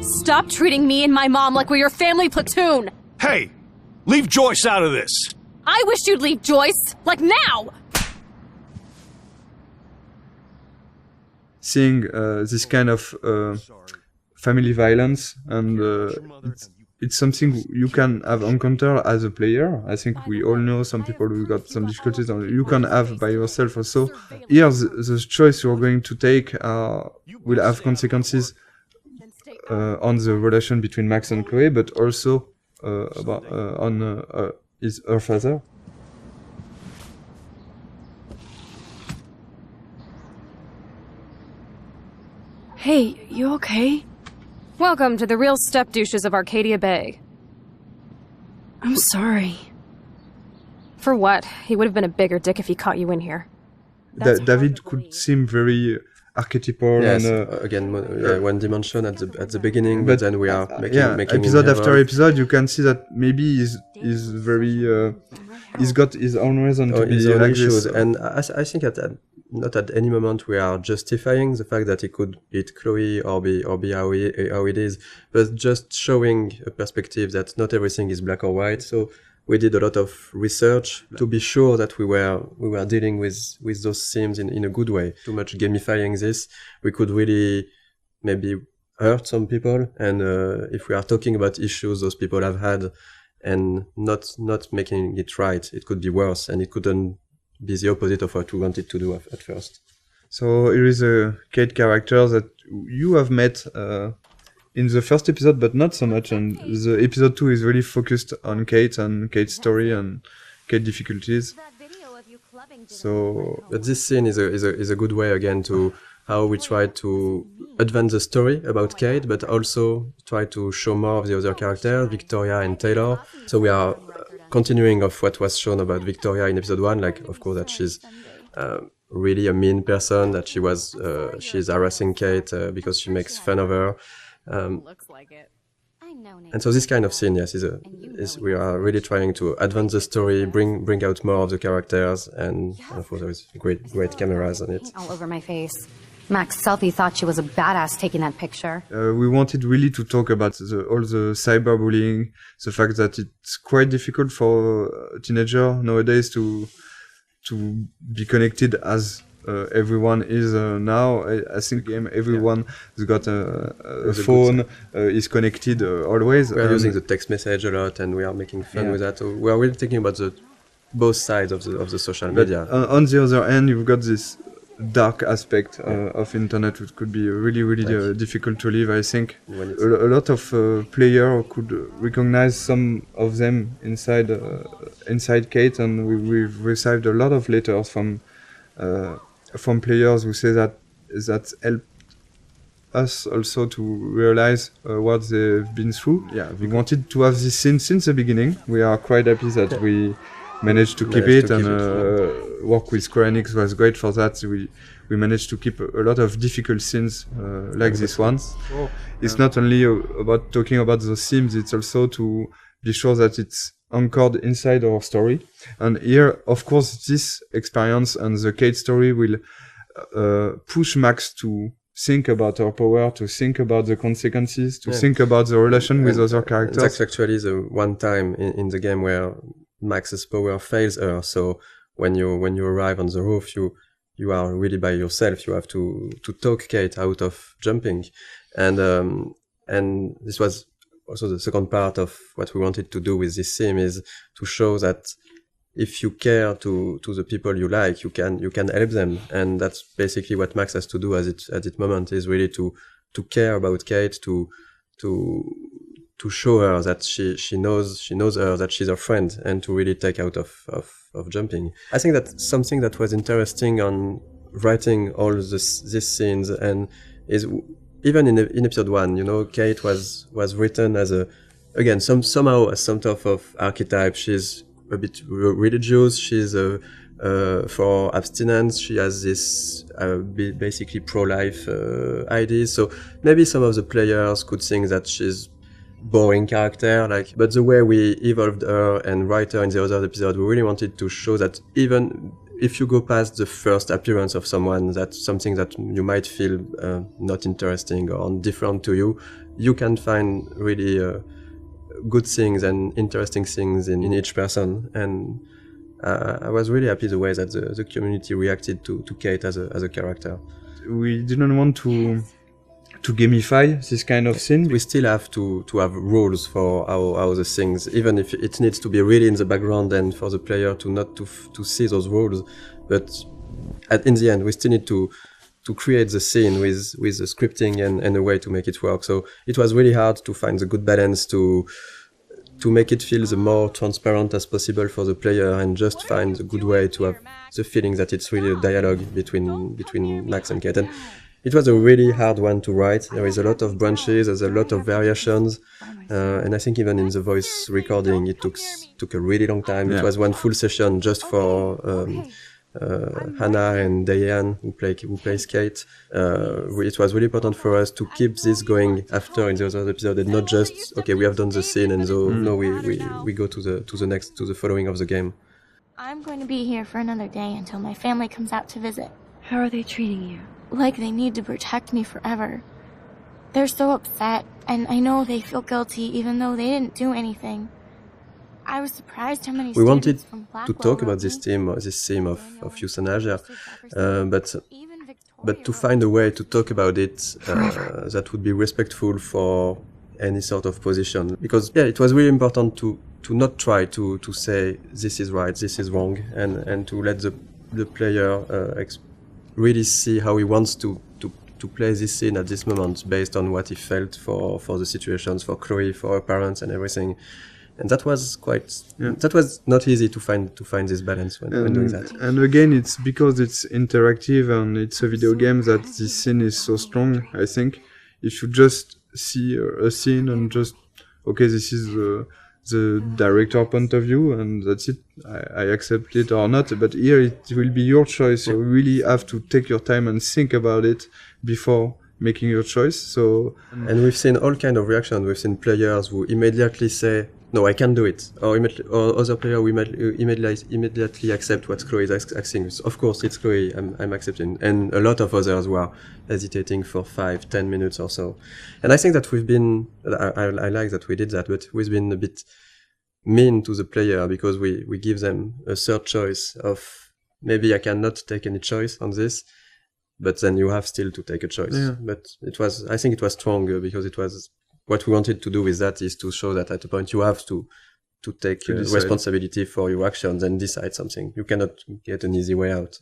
Stop treating me and my mom like we're your family platoon! Hey! Leave Joyce out of this! I wish you'd leave Joyce! Like now! Seeing this kind of family violence, and it's something you can have encountered as a player. I think we all know some people who got some difficulties, and you can have by yourself also. Here, the choice you're going to take will have consequences on the relation between Max and Chloe, but also on her father. Hey, you okay? Welcome to the real step-douches of Arcadia Bay. I'm sorry. For what? He would have been a bigger dick if he caught you in here. David could seem very archetypal. Yes, and again, one dimension at the beginning, but then we are making episode after episode, you can see that maybe he's very he's got his own reason to be like issues. this. And I think not at any moment we are justifying the fact that he could hit Chloe or be how it is, but just showing a perspective that not everything is black or white. So we did a lot of research to be sure that we were dealing with those themes in a good way. Too much gamifying this, we could really maybe hurt some people. And if we are talking about issues those people have had and not making it right, it could be worse, and it couldn't be the opposite of what we wanted to do at first. So here is a Kate character that you have met in the first episode, but not so much. And the episode 2 is really focused on Kate and Kate's story and Kate's difficulties. So, but this scene is a good way again to how we try to advance the story about Kate, but also try to show more of the other characters, Victoria and Taylor. So we are continuing of what was shown about Victoria in episode 1, like of course that she's really a mean person, that she's harassing Kate because she makes fun of her. And so this kind of scene, yes, is we are really trying to advance the story, bring out more of the characters, and of course there's great cameras on it. All over my face. Max Selfie thought she was a badass taking that picture. We wanted really to talk about all the cyberbullying, the fact that it's quite difficult for a teenager nowadays to be connected as everyone is now. I think everyone has got a phone, is connected always. We are using the text message a lot, and we are making fun with that. So we are really thinking about both sides of the social media. But on the other hand, you've got this dark aspect of internet, which could be really difficult to live. I think a lot of players could recognize some of them inside Kate, and we've received a lot of letters from players who say that helped us also to realize what they've been through. Yeah, we wanted to have this scene since the beginning. We are quite happy that we managed to keep it, and work with Square Enix was great for that. We managed to keep a lot of difficult scenes like this one. It's not only about talking about those themes, it's also to be sure that it's anchored inside our story. And here, of course, this experience and the Kate story will push Max to think about her power, to think about the consequences, to think about the relation with other characters. That's actually the one time in the game where Max's power fails her. So when you arrive on the roof, you are really by yourself. You have to talk Kate out of jumping, and this was also the second part of what we wanted to do with this theme, is to show that if you care to the people you like, you can help them, and that's basically what Max has to do at this moment, is really to care about Kate, to show her that she knows her, that she's her friend, and to really take out of jumping. I think that's something that was interesting on writing all these scenes, and is even in episode 1, Kate was written as somehow as some type of archetype. She's a bit religious. She's for abstinence. She has this basically pro-life ideas. So maybe some of the players could think that she's boring character, but the way we evolved her and write her in the other episode, we really wanted to show that even if you go past the first appearance of someone, that's something that you might feel not interesting or different to you, you can find really good things and interesting things in each person. And I was really happy the way that the community reacted to Kate as a character. We didn't want to gamify this kind of thing. We still have to have rules for how the things, even if it needs to be really in the background and for the player to not to see those rules. But in the end, we still need to create the scene with the scripting and a way to make it work. So it was really hard to find the good balance to make it feel the more transparent as possible for the player and just find a good way to have the feeling that it's really a dialogue between Max and Kate. And it was a really hard one to write. There is a lot of branches, there's a lot of variations, and I think even in the voice recording it took a really long time. Yeah. It was one full session just for Hannah and Diane who plays Kate. It was really important for us to keep this going after in the other episode and not just okay, we have done the scene and so no, we go to the following of the game. I'm going to be here for another day until my family comes out to visit. How are they treating you? Like they need to protect me forever. They're so upset, and I know they feel guilty even though they didn't do anything. I was surprised how many We wanted students from to Blackwell talk about wrote this me. theme of euthanasia, Even but Victoria to wrote find a me. way to talk about it that would be respectful for any sort of position. Because it was really important to not try to say this is right, this is wrong, and to let the player really see how he wants to play this scene at this moment based on what he felt for the situations, for Chloe, for her parents and everything. And that was that was not easy to find this balance when doing that. And again, it's because it's interactive and it's a video game that this scene is so strong. I think if you just see a scene and just okay, this is the director point of view and that's it, I accept it or not. But here it will be your choice. You really have to take your time and think about it before making your choice. So and we've seen all kind of reactions. We've seen players who immediately say, "No, I can't do it," or other player who immediately accept what Chloe is asking. Of course, it's Chloe. I'm accepting, and a lot of others were hesitating for 5-10 minutes or so. And I think that we've been. I like that we did that, but we've been a bit mean to the player because we give them a third choice of maybe I cannot take any choice on this. But then you have still to take a choice. Yeah. But I think it was stronger because it was what we wanted to do with that is to show that at a point you have to take decide. responsibility for your actions and decide something. You cannot get an easy way out.